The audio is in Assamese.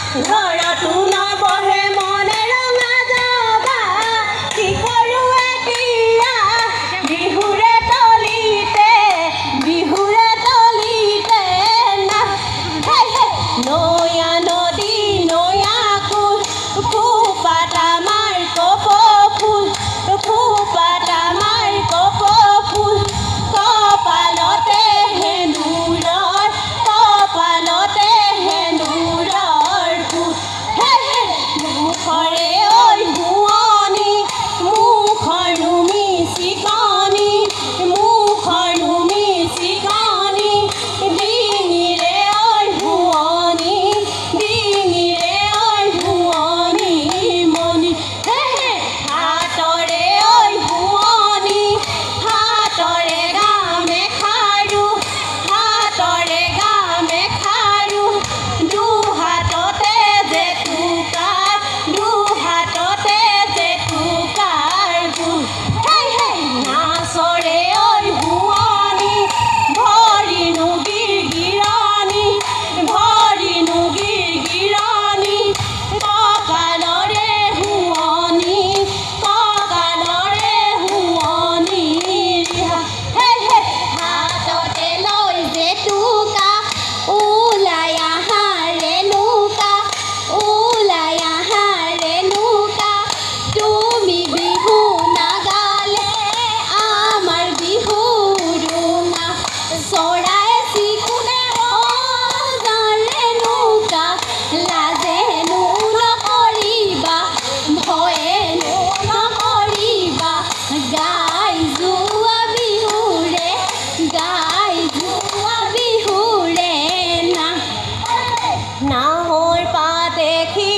ঘৰতো নবহে মনে ৰঙা জবা কি কৰোঁ এতিয়া বিহুৰে তলিতে না নৈয়া নদী নৈয়া কুল ফুপাত আমাৰ কপৌ ফুল কপালতে হেনুৰৰ ফুল মুখৰে ঐ শুৱনি মুখৰ নুমি চিকনি ডিঙিৰে ঐ শুৱনি মণি হাতৰে ঐ শুৱনি হাতৰে গামে খাৰু দুহাততে জেতুকাৰ গোল নাচৰে ঐ শুৱনি ভৰিনো গিৰগিৰণি কঁকালৰে শুৱনি হাততে লৈ জেতুকা ওলাই আহা ৰেণুকা তুমি বিহু নাগালে আমাৰ বিহু ৰুঙা চৰাই চিকুনে ৰেণুকা লাজেনো নকৰিবা ভয়েনো নকৰিবা গাই যোৱা বিহুৰে নাহৰ পাত দেখি